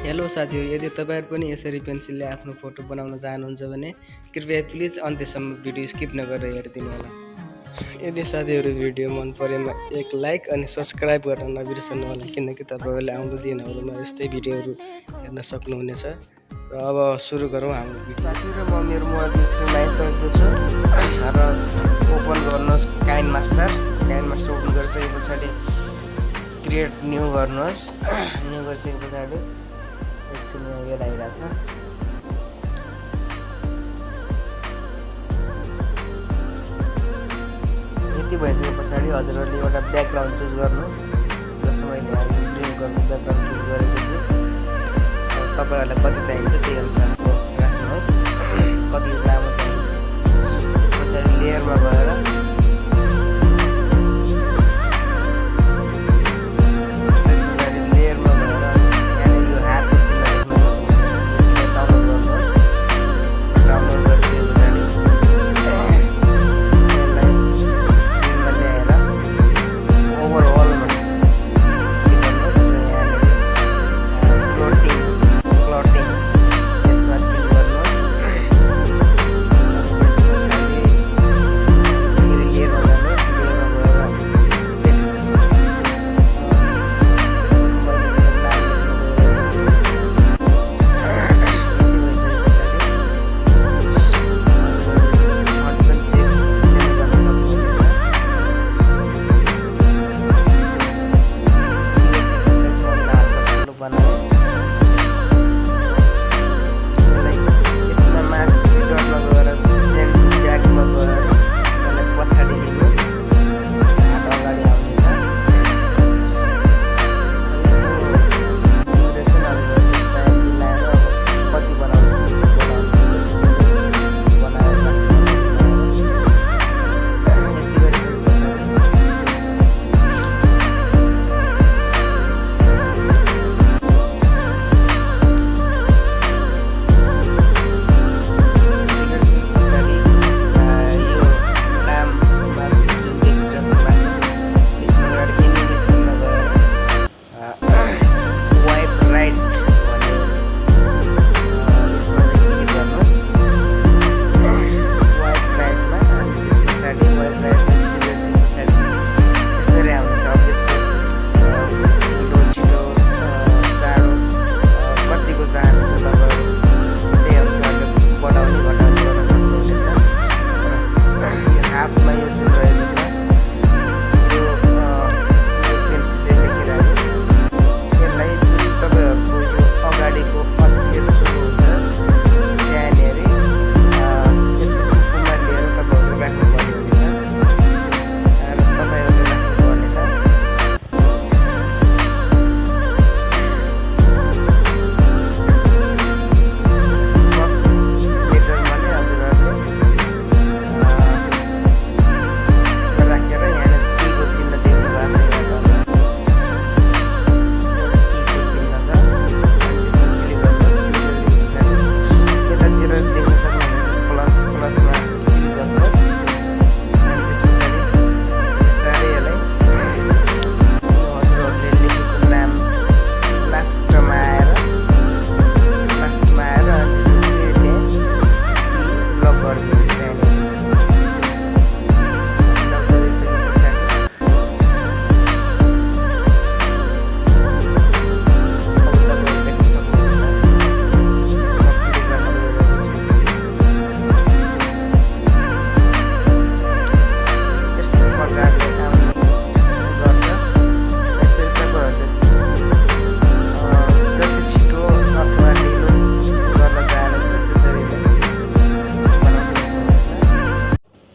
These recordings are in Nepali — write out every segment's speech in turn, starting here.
हेलो साथीहरू, यदि तपाईहरु पनि यसरी पेन्सिलले आफ्नो फोटो बनाउन चाहनुहुन्छ भने कृपया प्लिज अन्त्यसम्म भिडियो स्किप नगरेर हेरिदिनु होला। यदि साथीहरू भिडियो मन परेमा एक लाइक अनि सब्स्क्राइब गर्न नबिर्सनु होला, किनकि तपाईहरुले आउँदो दिनहरुमा यस्तै भिडियोहरू हेर्न सक्नुहुनेछ। र अब सुरु गरौँ हाम्रो भिडियो। साथीहरू, म मेरो मोबाइलको स्क्रिनमा आइसकेको छु र ओपन गर्नुहोस् KineMaster ओपन गरिसके पछाडि क्रिएट न्यू गर्नुहोस्। न्यू गरिसके पछाडि एकछिन एड आइरहेछ। यति भइसके पछाडि हजुरहरूले एउटा ब्याकग्राउन्ड चुज गर्नुहोस्। जस्तो मैले अहिले ग्रीन कलरको ब्याकग्राउन्ड चुज गरेको छु। तपाईहरुलाई कति चाहिन्छ त्यही अनुसारको राख्नुहोस्, कति लामो चाहिन्छ। त्यस पछाडि लेयरमा गएर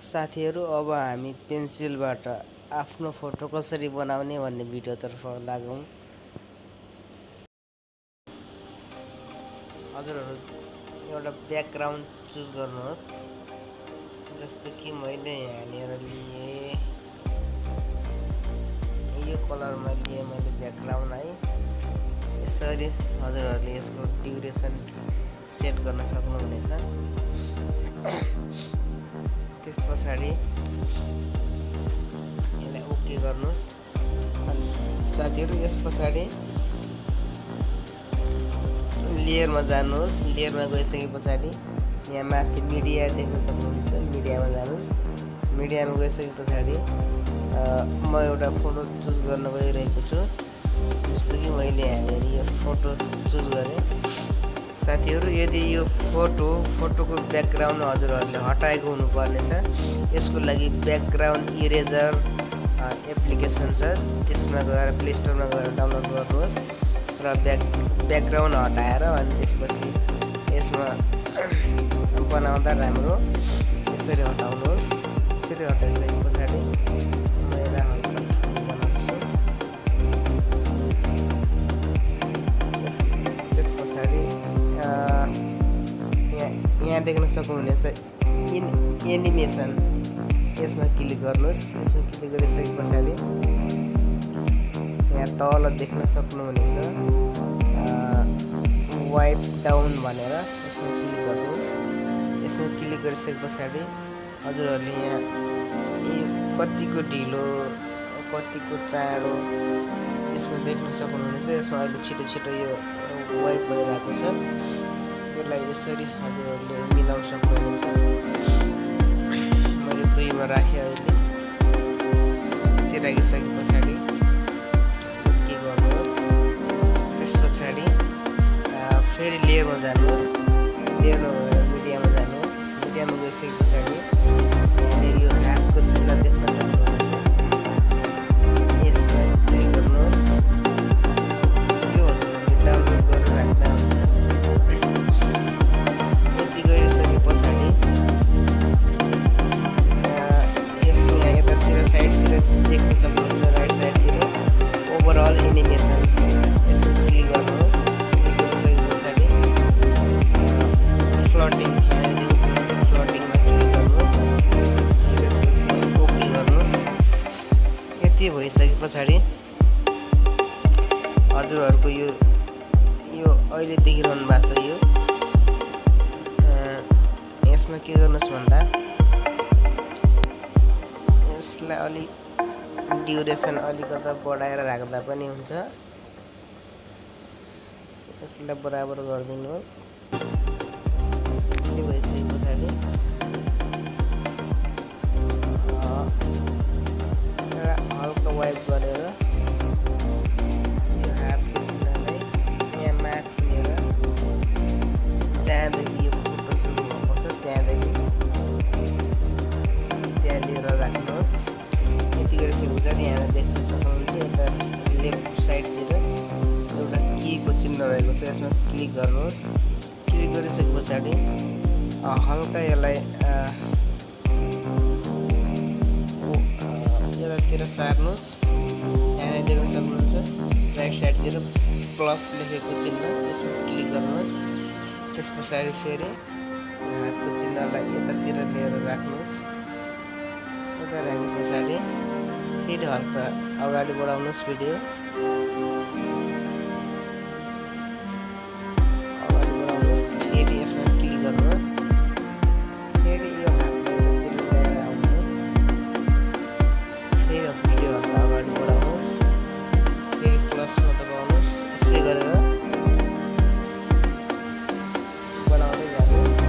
साथीहरू, अब हामी पेन्सिलबाट आफ्नो फोटो कसरी बनाउने भन्ने भिडियोतर्फ लागौँ। हजुरहरू एउटा ब्याकग्राउन्ड चुज गर्नुहोस्। जस्तो कि मैले यहाँनिर लिएँ, यो कलरमा लिएँ मैले ब्याकग्राउन्ड है। यसरी हजुरहरूले यसको ड्युरेसन सेट गर्न सक्नुहुनेछ। त्यस पछाडि यसलाई ओके गर्नुहोस्। साथीहरू, यस पछाडि लेयरमा जानुहोस्। लेयरमा गइसके पछाडि यहाँ माथि मिडिया देख्न सक्नुहुन्छ। मिडियामा जानुहोस्। मिडियामा गइसके पछाडि म एउटा फोटो चुज गर्न गइरहेको छु। जस्तो कि मैले यहाँनिर यो फोटो चुज गरेँ। साथीहरू, यदि यो फोटोको ब्याकग्राउन्ड हजुरहरूले हटाएको हुनुपर्नेछ। यसको लागि ब्याकग्राउन्ड इरेजर एप्लिकेसन छ, त्यसमा गएर प्ले स्टोरमा गएर डाउनलोड गर्नुहोस् र ब्याकग्राउन्ड हटाएर अनि त्यसपछि यसमा बनाउँदा राम्रो यसरी हटाउनुहोस्। यसरी हटाइसके पछाडि म यसलाई हल्का बनाउँछु। त्यस पछाडि यहाँ देख्न सक्नुहुनेछ एनिमेसन, यसमा क्लिक गर्नुहोस्। यसमा क्लिक गरिसके पछाडि यहाँ तल देख्न सक्नुहुनेछ वाइप डाउन भनेर, यसमा क्लिक गर्नुहोस्। यसमा क्लिक गरिसके पछाडि हजुरहरूले यहाँ कतिको ढिलो कतिको चाँडो यसमा देख्न सक्नुहुनेछ। यसमा अहिले छिटो यो वाइप भइरहेको छ। यसलाई यसरी हजुरहरूले मिलाउन सक्नुहुनेछ। मैले 2 मा राखेँ। अहिले यति राखिसके पछाडि के गर्नुहोस्। त्यस पछाडि फेरि लेयरमा जानुहोस्। लेयरमा गएर मिडियामा जानुहोस्। मिडियामा गइसके पछाडि यहाँनिर यो हातको चिन्ह देख्न सक्नुहुन्छ। यसमा क्लिक गर्नुहोस्। यो हजुरहरूले डाउनलोड गरेर राख्दा हुन्छ। यति गरिसके पछाडि यसको यहाँ यतातिर साइडतिर देख्न सक्नुहुन्छ। राइट साइडतिर ओभरअल एनिमेसन, यसमा क्लिक गर्नुहोस्। क्लिक गरिसके पछाडि फ्लोटिङ यहाँ देख्न सक्नुहुन्छ। फ्लोटिङमा क्लिक गर्नुहोस्। ओके गर्नुहोस्। यति भइसके पछाडि हजुरहरूको यो अहिले देखिरहनु भएको छ। यसमा के गर्नुहोस् भन्दा यसलाई अलि ड्युरेसन अलिकता बढाएर राख्दा पनि हुन्छ। यसलाई बराबर गरिदिनुहोस्। के भइसके पछाडि एउटा हल्का वाइप गरेर यो हातको चिन्हलाई यहाँ माथि लिएर जहाँदेखि यो फोटो सुरु भएको छ त्यहाँदेखि त्यहाँ लिएर राख्नुहोस्। यति गरिसके पछाडि यहाँ देख्न सक्नुहुन्छ यता लेफ्ट साइडतिर एउटा कीको चिन्ह रहेको छ। यसमा क्लिक गर्नुहोस्। क्लिक गरिसके पछाडि हल्का यसलाई यतातिर सार्नुहोस्। यहाँ देख्न सक्नुहुन्छ राइट साइडतिर प्लस लेखेको चिन्ह, यसमा क्लिक गर्नुहोस्। त्यस पछाडि फेरि हातको चिन्हलाई यतातिर लिएर राख्नुहोस्। यता राखे पछाडि फेरि हल्का अगाडि बढाउनुहोस्। भिडियो अगाडि बढाउनुहोस्। फेरि यसमा क्लिक गर्नुहोस्। फेरि यो हातलाई यतातिर लिएर आउनुहोस्। फेरि भिडियो हल्का अगाडि बढाउनुहोस्। फेरि प्लसमा दबाउनुहोस्। यसै गरेर बनाउँदै जानुहोस्।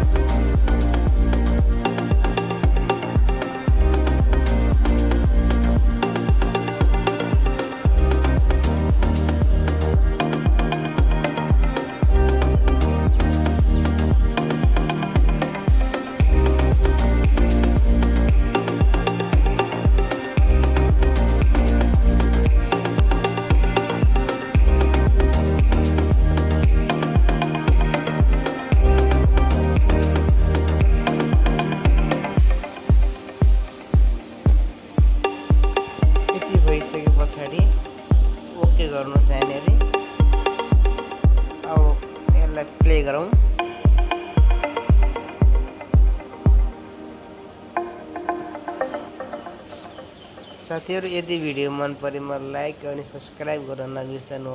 भइसके पछाडि ओके गर्नुहोस्। यहाँनिर अब यसलाई प्ले गरौँ। साथीहरू, यदि भिडियो मन परेमा लाइक अनि सब्सक्राइब गर्न नबिर्सनु।